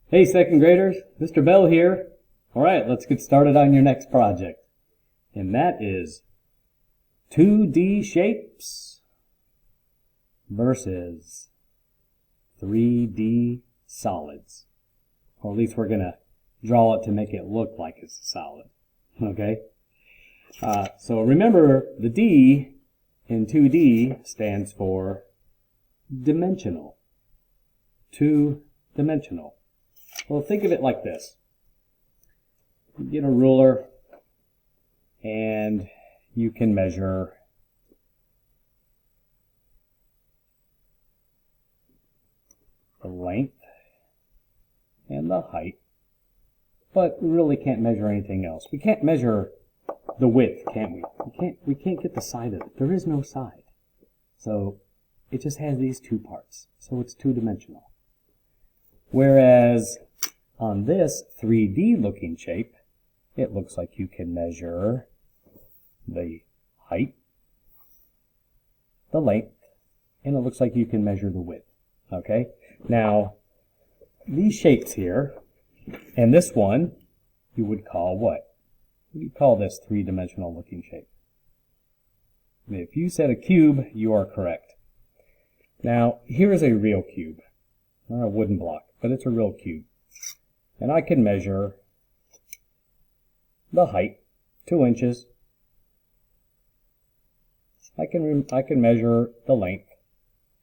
Hey second graders, Mr. Bell here. Alright, let's get started on your next project. And that is 2D shapes versus 3D solids. Or at least we're going to draw it to make it look like it's a solid. Okay? So remember, the D in 2D stands for dimensional. Two-dimensional. Well, think of it like this. You get a ruler and you can measure the length and the height, but we really can't measure anything else. We can't measure the width, can we? We can't get the side of it. There is no side. So it just has these two parts. So it's two-dimensional. Whereas on this 3D looking shape, it looks like you can measure the height, the length, and it looks like you can measure the width. Okay? Now, these shapes here, and this one, you would call what? What do you call this three-dimensional looking shape? If you said a cube, you are correct. Now, here is a real cube. Not a wooden block, but it's a real cube. And I can measure the height, 2 inches. I can measure the length,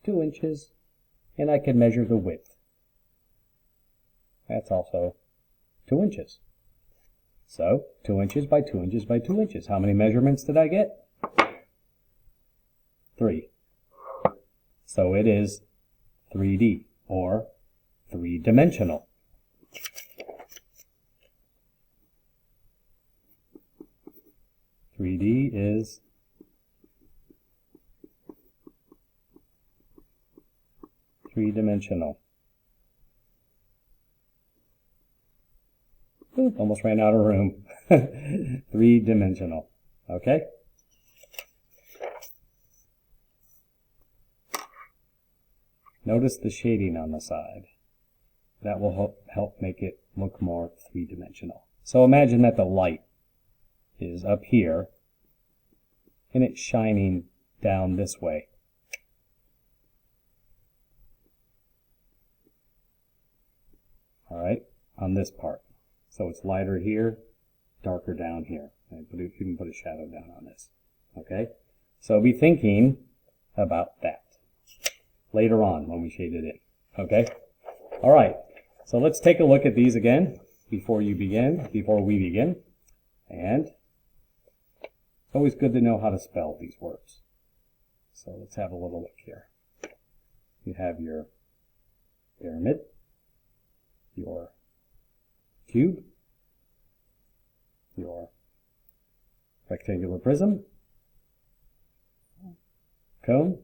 2 inches, and I can measure the width. That's also 2 inches. So, 2 inches by 2 inches by 2 inches. How many measurements did I get? 3. So it is 3D, or three-dimensional. (3D) is three-dimensional. Almost ran out of room. Three-dimensional. Okay? Notice the shading on the side. That will help make it look more three-dimensional. So imagine that the light is up here and it's shining down this way. Alright, on this part. So it's lighter here, darker down here. You can put a shadow down on this. Okay? So be thinking about that later on when we shade it in. Okay? Alright, so let's take a look at these again before we begin. And it's always good to know how to spell these words. So let's have a little look here. You have your pyramid, your cube, your rectangular prism, cone,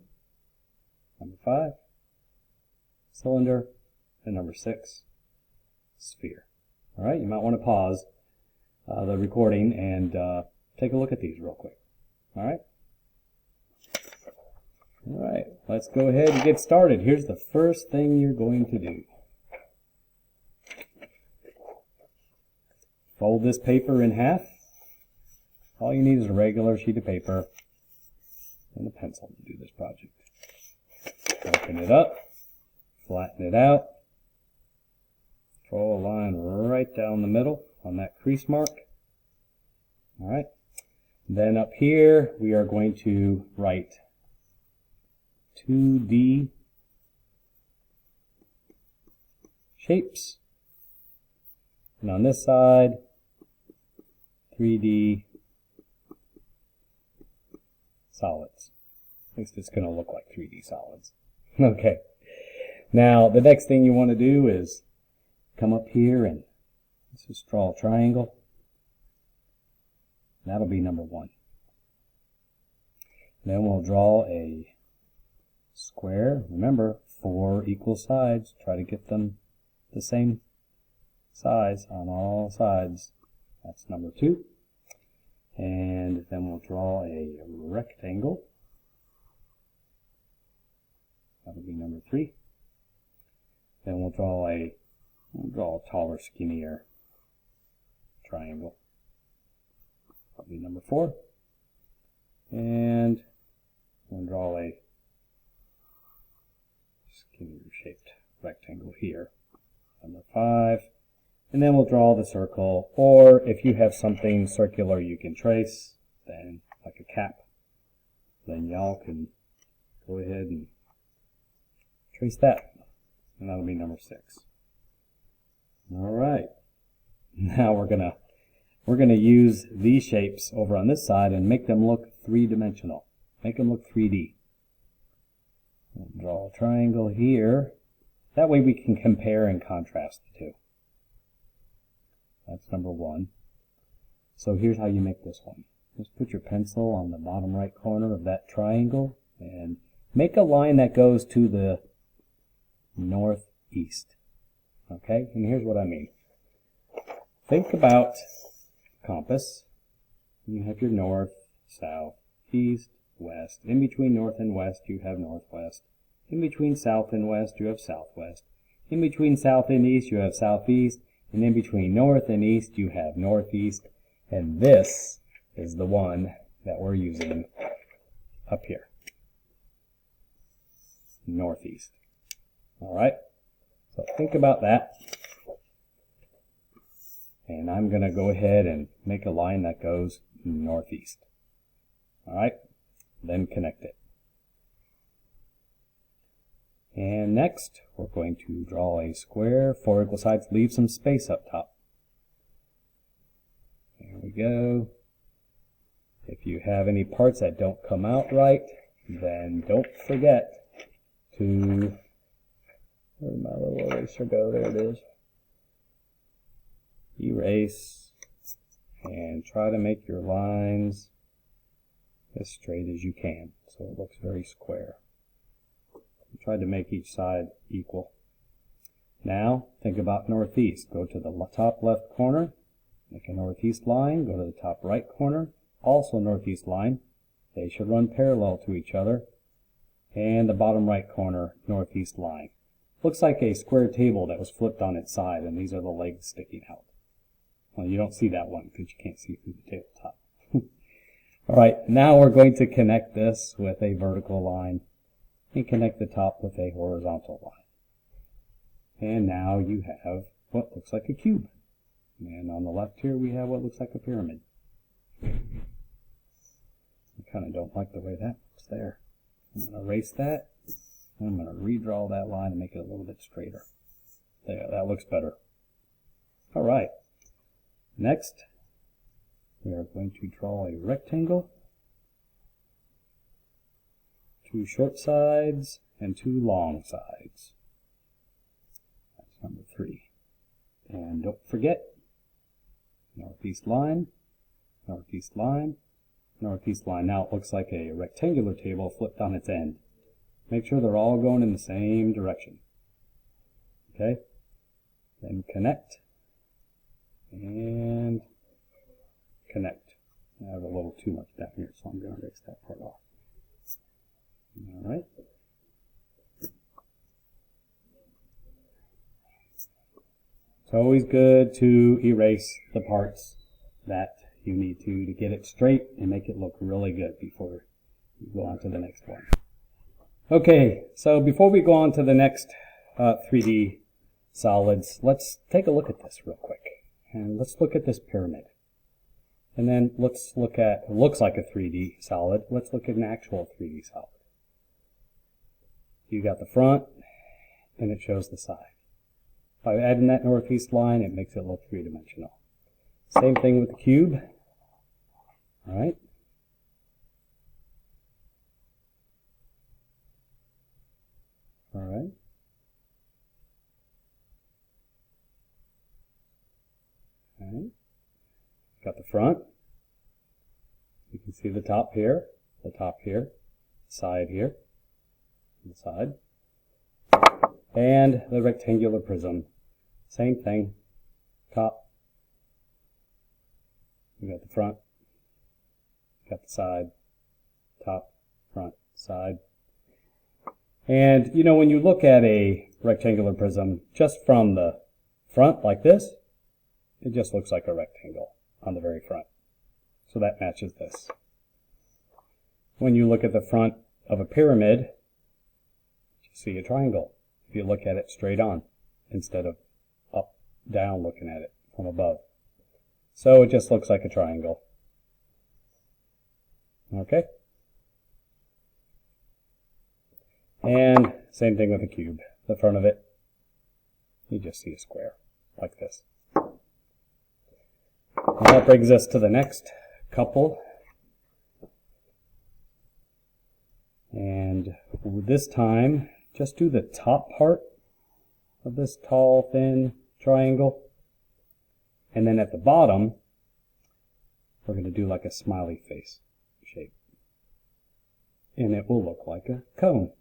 number 5, cylinder, and number 6, sphere. All right, you might want to pause the recording and take a look at these real quick. All right? All right, let's go ahead and get started. Here's the first thing you're going to do. Fold this paper in half. All you need is a regular sheet of paper and a pencil to do this project. Open it up, flatten it out, draw a line right down the middle on that crease mark. All right. Then up here we are going to write 2D shapes, and on this side 3D solids. At least it's going to look like 3D solids. Okay. Now the next thing you want to do is come up here and let's just draw a triangle. That'll be number 1. Then we'll draw a square. Remember, 4 equal sides. Try to get them the same size on all sides. That's number 2. And then we'll draw a rectangle. That'll be number 3. Then we'll draw a I'll draw a taller, skinnier triangle. Probably number 4. And I'll draw a skinnier shaped rectangle here. Number 5. And then we'll draw the circle, or if you have something circular you can trace, then like a cap, then y'all can go ahead and trace that. And that'll be number 6. All right. Now we're gonna use these shapes over on this side and make them look three-dimensional. Make them look 3D. We'll draw a triangle here. That way we can compare and contrast the two. That's number 1. So here's how you make this one. Just put your pencil on the bottom right corner of that triangle and make a line that goes to the northeast. Okay, and here's what I mean. Think about compass. You have your north, south, east, west. In between north and west you have northwest. In between south and west you have southwest. In between south and east you have southeast. And in between north and east you have northeast. And this is the one that we're using up here. Northeast. Alright? So think about that. And I'm going to go ahead and make a line that goes northeast. Alright? Then connect it. And next, we're going to draw a square, 4 equal sides, leave some space up top. There we go. If you have any parts that don't come out right, then don't forget to, where did my little eraser go? There it is. Erase and try to make your lines as straight as you can so it looks very square. Try to make each side equal. Now think about northeast. Go to the top left corner, make a northeast line, go to the top right corner, also northeast line. They should run parallel to each other. And the bottom right corner, northeast line. Looks like a square table that was flipped on its side, and these are the legs sticking out. Well, you don't see that one because you can't see through the tabletop. Alright, now we're going to connect this with a vertical line and connect the top with a horizontal line. And now you have what looks like a cube. And on the left here we have what looks like a pyramid. I kind of don't like the way that looks there. I'm going to erase that. I'm going to redraw that line and make it a little bit straighter. There, that looks better. Alright. Next, we are going to draw a rectangle. 2 short sides and 2 long sides. That's number 3. And don't forget, northeast line, northeast line, northeast line. Now it looks like a rectangular table flipped on its end. Make sure they're all going in the same direction. Okay? Then connect. And connect. I have a little too much down here, so I'm going to erase that part off. Alright. It's always good to erase the parts that you need to get it straight and make it look really good before you go on to the next one. Okay, so before we go on to the next 3D solids, let's take a look at this real quick. And let's look at this pyramid. And then let's look at, it looks like a 3D solid. Let's look at an actual 3D solid. You got the front, and it shows the side. By adding that northeast line, it makes it look three-dimensional. Same thing with the cube. Alright. Alright. Alright. Got the front. You can see the top here, the side here, the side. And the rectangular prism. Same thing. Top. We got the front. Got the side. Top, front, side. And, you know, when you look at a rectangular prism, just from the front like this, it just looks like a rectangle on the very front. So that matches this. When you look at the front of a pyramid, you see a triangle if you look at it straight on instead of up, down looking at it from above. So it just looks like a triangle. Okay? And same thing with a cube. The front of it, you just see a square like this. And that brings us to the next couple. And this time, just do the top part of this tall, thin triangle. And then at the bottom, we're going to do like a smiley face shape. And it will look like a cone.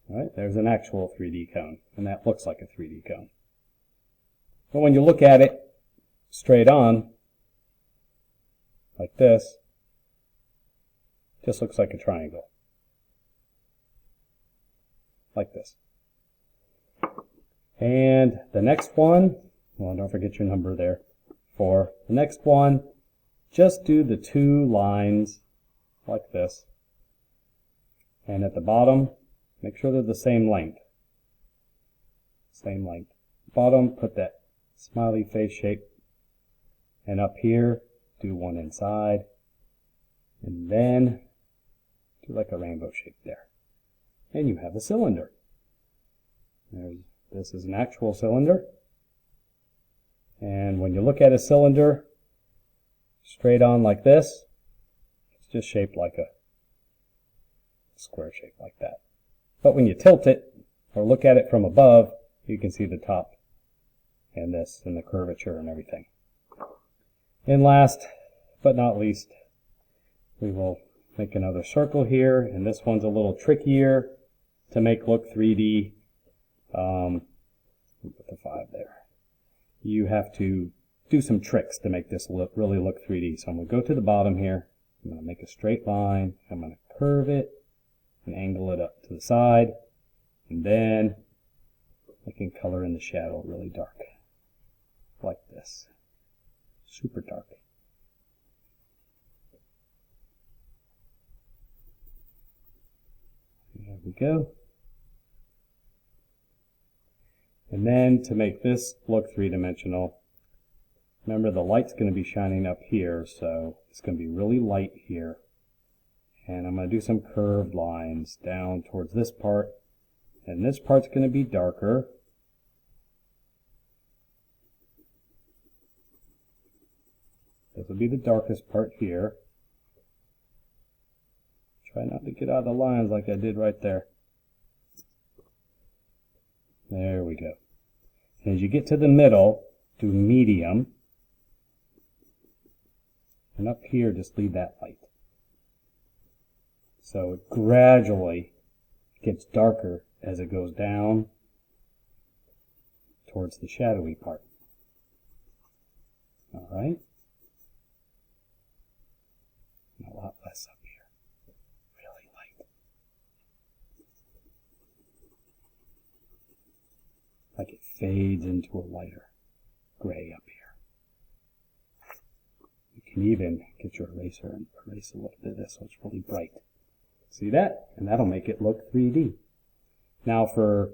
Alright, there's an actual 3D cone. And that looks like a 3D cone. But when you look at it straight on, like this, it just looks like a triangle. Like this. And the next one, well, don't forget your number there. 4. The next one, just do the 2 lines like this. And at the bottom, make sure they're the same length. Same length. Bottom, put that smiley face shape. And up here, do one inside. And then do like a rainbow shape there. And you have a cylinder. This is an actual cylinder. And when you look at a cylinder straight on like this, it's just shaped like a square shape like that. But when you tilt it or look at it from above, you can see the top and this and the curvature and everything. And last but not least, we will make another circle here, and this one's a little trickier to make look 3D. Put the 5 there. You have to do some tricks to make this really look 3D. So I'm going to go to the bottom here. I'm going to make a straight line. I'm going to curve it and angle it up to the side. And then I can color in the shadow really dark. Like this. Super dark. There we go. And then to make this look three-dimensional, remember the light's going to be shining up here, so it's going to be really light here. And I'm going to do some curved lines down towards this part. And this part's going to be darker. This will be the darkest part here. Try not to get out of the lines like I did right there. There we go. And as you get to the middle, do medium. And up here, just leave that light. So it gradually gets darker as it goes down towards the shadowy part. All right? And a lot less up here. Really light. Like it fades into a lighter gray up here. You can even get your eraser and erase a little bit of this so it's really bright. See that? And that'll make it look 3D. Now for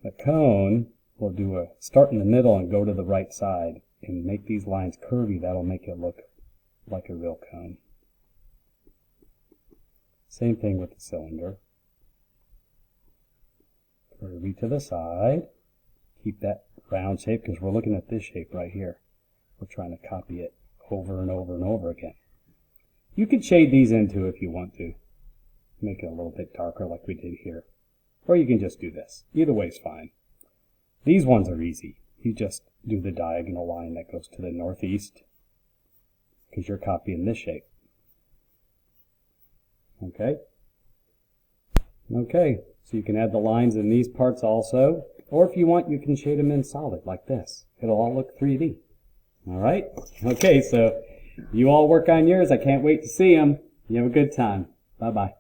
the cone, we'll do a start in the middle and go to the right side and make these lines curvy. That'll make it look like a real cone. Same thing with the cylinder. Curvy to the side. Keep that round shape because we're looking at this shape right here. We're trying to copy it over and over and over again. You could shade these in too if you want to. Make it a little bit darker like we did here. Or you can just do this. Either way is fine. These ones are easy. You just do the diagonal line that goes to the northeast because you're copying this shape. Okay? Okay, so you can add the lines in these parts also. Or if you want, you can shade them in solid like this. It'll all look 3D. All right? Okay, so you all work on yours. I can't wait to see them. You have a good time. Bye-bye.